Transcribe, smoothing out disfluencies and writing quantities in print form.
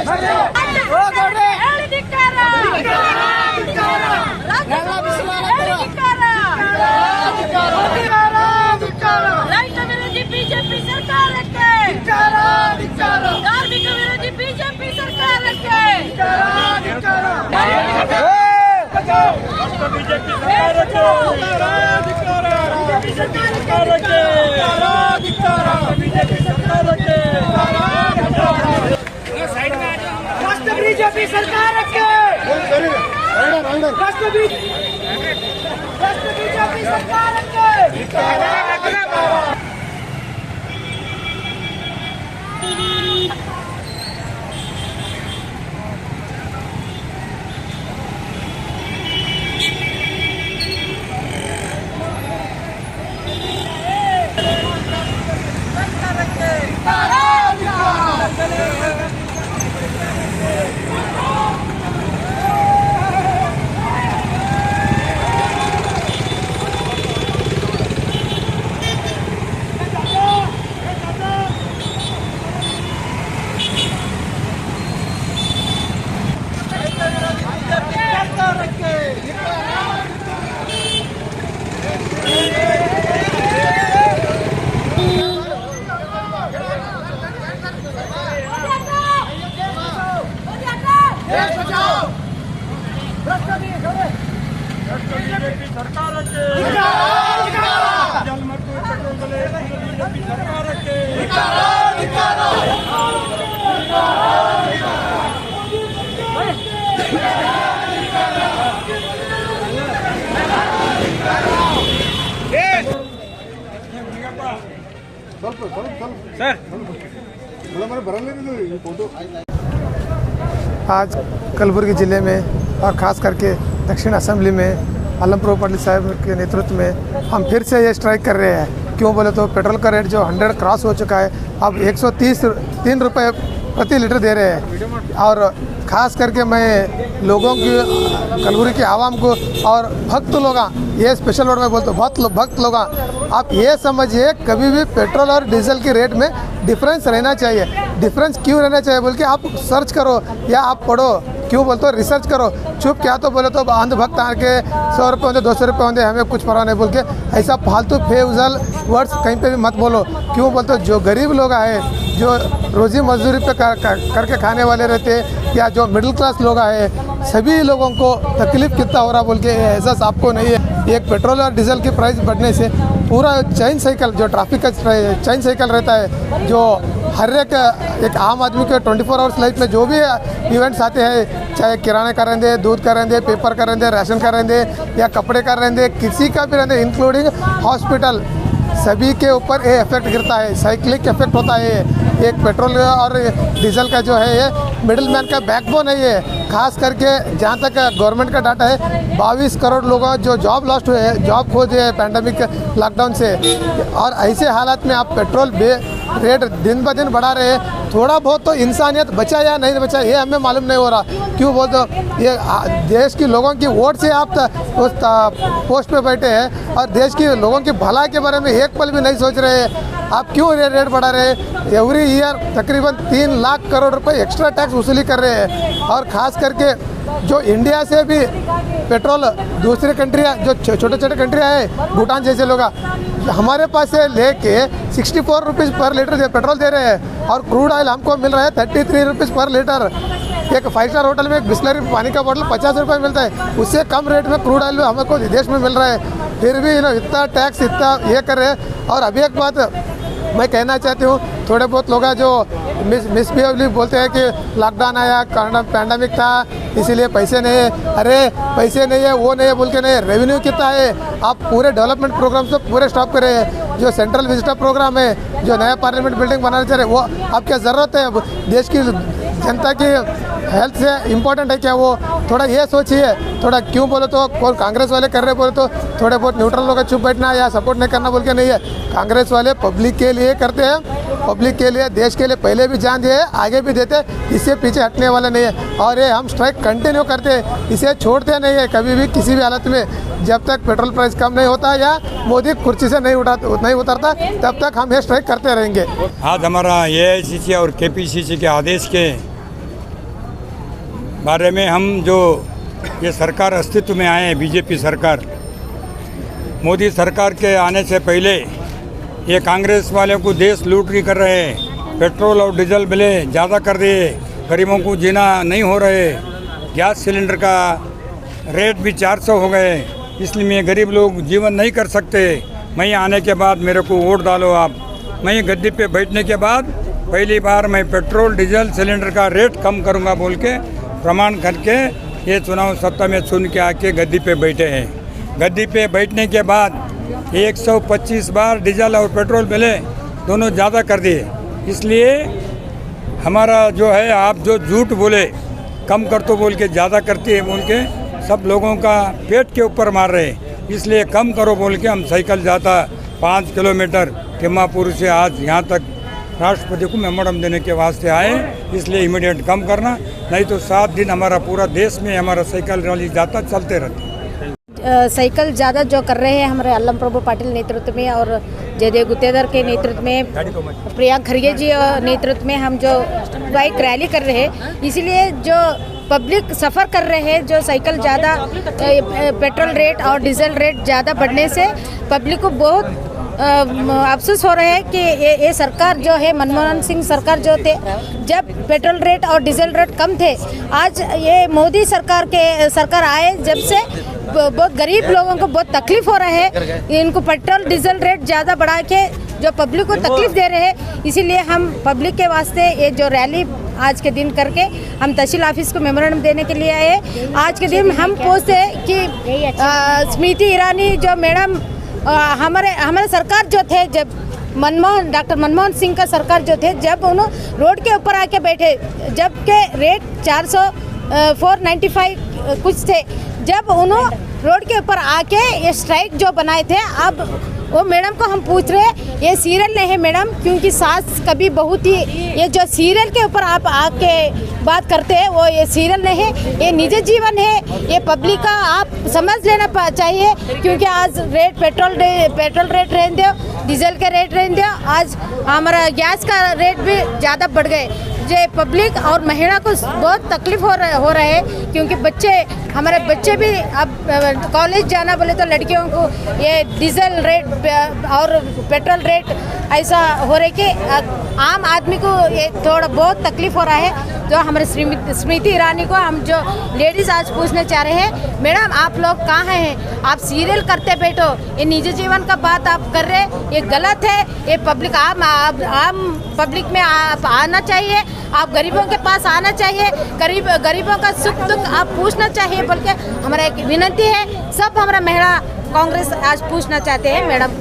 ರೈತ ವಿರೋಧಿ ಬಿಜೆಪಿ ಸರ್ಕಾರಕ್ಕೆ ಕಾರ್ಮಿಕ ವಿರೋಧಿ ಬಿಜೆಪಿ ಸರ್ಕಾರಕ್ಕೆ ಬಿಜೆಪಿ ಸರ್ಕಾರಕ್ಕೆ बीजेपी सरकारಕ್ಕೆ बीजेपी सरकारಕ್ಕೆ आज कलबुर्गी ज़िले में और ख़ास करके दक्षिण असेंबली में आलमपुर पाटिल साहब के नेतृत्व में हम फिर से ये स्ट्राइक कर रहे हैं। क्यों बोले तो पेट्रोल का रेट जो 100 क्रॉस हो चुका है, अब 133 रुपये प्रति लीटर दे रहे हैं। और ख़ास करके मैं लोगों की कलबुर्गी की आवाम को और भक्त लोग, ये स्पेशल वर्ड में बोलते भक्त लोग, आप ये समझिए कभी भी पेट्रोल और डीजल के रेट में डिफरेंस रहना चाहिए। डिफरेंस क्यों रहना चाहिए बोल के आप सर्च करो या आप पढ़ो, क्यों बोलते हो रिसर्च करो। चुप क्या तो बोले तो अंधभक्त आके 100 रुपये होंगे 200 रुपये होंगे हमें कुछ परवाह नहीं बोल के ऐसा फालतू फेउजल वर्ड्स कहीं पे भी मत बोलो। क्यों बोलते हो जो गरीब लोग आए, जो रोज़ी मजदूरी पे करके खाने वाले रहते या जो मिडिल क्लास लोग आए, सभी लोगों को तकलीफ़ कितना हो रहा बोल के एहसास आपको नहीं है। एक पेट्रोल और डीजल की प्राइस बढ़ने से पूरा चैन साइकिल जो ट्रैफिक का चैन साइकिल रहता है, जो हर एक आम आदमी के 24 आवर्स लाइफ में जो भी इवेंट्स आते हैं, चाहे किराने का रहेंगे, दूध का रहेंगे, पेपर का रहेंगे, राशन का रहेंगे या कपड़े का रहेंगे, किसी का भी रहेंगे, इंक्लूडिंग हॉस्पिटल, सभी के ऊपर ये इफेक्ट गिरता है, साइक्लिक इफेक्ट होता है। एक पेट्रोल और डीजल का जो है ये मिडिल मैन का बैकबोन है। ये खास करके जहाँ तक गवर्नमेंट का डाटा है 22 करोड़ लोगों जो जॉब लॉस्ट हुए हैं, जॉब खो दिए पैंडमिक लॉकडाउन से। और ऐसे हालात में आप पेट्रोल रेट दिन ब दिन बढ़ा रहे हैं। थोड़ा बहुत तो इंसानियत बचा या नहीं बचा ये हमें मालूम नहीं हो रहा। क्यों बोलते हो ये देश के लोगों की वोट से आप उस पोस्ट पे बैठे हैं और देश के लोगों की भलाई के बारे में एक पल भी नहीं सोच रहे हैं। आप क्यों रेट बढ़ा रहे हैं? एवरी ईयर तकरीबन 3 लाख करोड़ रुपए एक्स्ट्रा टैक्स वसूली कर रहे हैं। और ख़ास करके जो इंडिया से भी पेट्रोल दूसरी कंट्रियाँ जो छोटे छोटे कंट्रियाँ है, भूटान जैसे लोग हमारे पास से लेके 64 रुपीज़ पर लीटर पेट्रोल दे रहे हैं और क्रूड ऑयल हमको मिल रहा है 33 रुपीज़ पर लीटर। एक 5 स्टार होटल में एक बिस्लरी पानी का बोतल 50 रुपये मिलता है, उससे कम रेट में क्रूड ऑयल हमको विदेश में मिल रहा है। फिर भी इतना टैक्स इतना ये कर रहे हैं। और अभी एक बात मैं कहना चाहती हूँ, थोड़े बहुत लोग जो मिसबिहेवली बोलते हैं कि लॉकडाउन आया, पैंडमिक था इसीलिए पैसे नहीं है। अरे पैसे नहीं है वो नहीं है बोल के नहीं, रेवेन्यू कितना है? आप पूरे डेवलपमेंट प्रोग्राम से पूरे स्टॉप करें। जो सेंट्रल विजिटर प्रोग्राम है, जो नया पार्लियामेंट बिल्डिंग बनाना चाह रहे वो अब क्या ज़रूरत है? देश की जनता की हेल्थ से इम्पोर्टेंट है क्या वो? थोड़ा ये सोचिए। थोड़ा क्यों बोले तो कौन कांग्रेस वाले कर रहे बोले तो थोड़े बहुत न्यूट्रल लोग चुप बैठना या सपोर्ट नहीं करना बोल के नहीं है। कांग्रेस वाले पब्लिक के लिए करते हैं, पब्लिक के लिए देश के लिए पहले भी जान दिए, आगे भी देते, इससे पीछे हटने वाले नहीं है। और ये हम स्ट्राइक कंटिन्यू करते हैं, इसे छोड़ते नहीं है कभी भी किसी भी हालत में। जब तक पेट्रोल प्राइस कम नहीं होता या मोदी कुर्सी से नहीं उतरता तब तक हम ये स्ट्राइक करते रहेंगे। आज हमारा AICC और KPCC के आदेश के बारे में हम जो ये सरकार अस्तित्व में आए हैं, बीजेपी सरकार, मोदी सरकार के आने से पहले ये कांग्रेस वाले को देश लूट कर रहे हैं। पेट्रोल और डीजल बिले ज़्यादा कर दिए, गरीबों को जीना नहीं हो रहे। गैस सिलेंडर का रेट भी 400 हो गए, इसलिए गरीब लोग जीवन नहीं कर सकते। मैं आने के बाद मेरे को वोट डालो आप। मैं गद्दी पे बैठने के बाद पहली बार मैं पेट्रोल डीजल सिलेंडर का रेट कम करूंगा बोल के प्रमाण करके ये चुनाव सत्ता में चुन के आके गद्दी पे बैठे हैं। गद्दी पे बैठने के बाद 125 बार डीजल और पेट्रोल बिले दोनों ज़्यादा कर दिए। इसलिए हमारा जो है, आप जो झूठ बोले कम कर तो बोल के ज़्यादा करती है बोल के सब लोगों का पेट के ऊपर मार रहे हैं। इसलिए कम करो बोल के हम साइकिल जाता 5 किलोमीटर तिम्मापुर से आज यहाँ तक राष्ट्रपति को मेमोरेंडम देने के वास्ते आए। इसलिए इमीडिएट कम करना, नहीं तो 7 दिन हमारा पूरा देश में हमारा साइकिल रैली जाता चलते रहते। साइकिल ज़्यादा जो कर रहे हैं हमारे अल्लम प्रभु पाटिल नेतृत्व में और जयदेव गुत्तेदार के नेतृत्व में, प्रियंक खड़गे जी नेतृत्व में हम जो बाइक रैली कर रहे हैं, इसीलिए जो पब्लिक सफ़र कर रहे हैं, जो साइकिल ज़्यादा पेट्रोल रेट और डीजल रेट ज़्यादा बढ़ने से पब्लिक को बहुत अफसोस हो रहा है कि ये सरकार जो है, मनमोहन सिंह सरकार जो थे, जब पेट्रोल रेट और डीजल रेट कम थे, आज ये मोदी सरकार आए जब से बहुत गरीब लोगों को बहुत तकलीफ हो रहा है। इनको पेट्रोल डीजल रेट ज़्यादा बढ़ा के जो पब्लिक को तकलीफ दे रहे हैं, इसीलिए हम पब्लिक के वास्ते ये जो रैली आज के दिन करके हम तहसील ऑफिस को मेमोरेंडम देने के लिए आए। आज के दिन हम पूछते हैं कि स्मृति ईरानी जो मैडम हमारे सरकार जो थे, जब डॉक्टर मनमोहन सिंह का सरकार जो थे, जब उन्होंने रोड के ऊपर आके बैठे, जब के रेट 495 कुछ थे, जब उन्होंने रोड के ऊपर आके ये स्ट्राइक जो बनाए थे, अब वो मैडम को हम पूछ रहे हैं ये सीरियल नहीं है मैडम, क्योंकि सास कभी बहुत ही, ये जो सीरियल के ऊपर आप आके बात करते हैं वो ये सीरियल नहीं है, ये निजी जीवन है। ये पब्लिक का आप समझ लेना चाहिए, क्योंकि आज पेट्रोल रेट रहने दो, डीजल के रेट रहने दो, आज हमारा गैस का रेट भी ज़्यादा बढ़ गए। जो पब्लिक और महिला को बहुत तकलीफ हो रहा है, क्योंकि हमारे बच्चे भी अब कॉलेज जाना बोले तो लड़कियों को ये डीजल रेट और पेट्रोल रेट ऐसा हो रहा है कि आम आदमी को ये थोड़ा बहुत तकलीफ हो रहा है। जो हमारे स्मृति ईरानी को हम जो लेडीज़ आज पूछना चाह रहे हैं, मैडम आप लोग कहाँ हैं? आप सीरियल करते बैठो, ये निजी जीवन का बात आप कर रहे हैं, ये गलत है। ये पब्लिक आम पब्लिक में आप आना चाहिए, आप गरीबों के पास आना चाहिए, गरीबों का सुख दुख आप पूछना चाहिए बोल के हमारा एक विनती है। सब हमारा महिला कांग्रेस आज पूछना चाहते हैं मैडम को।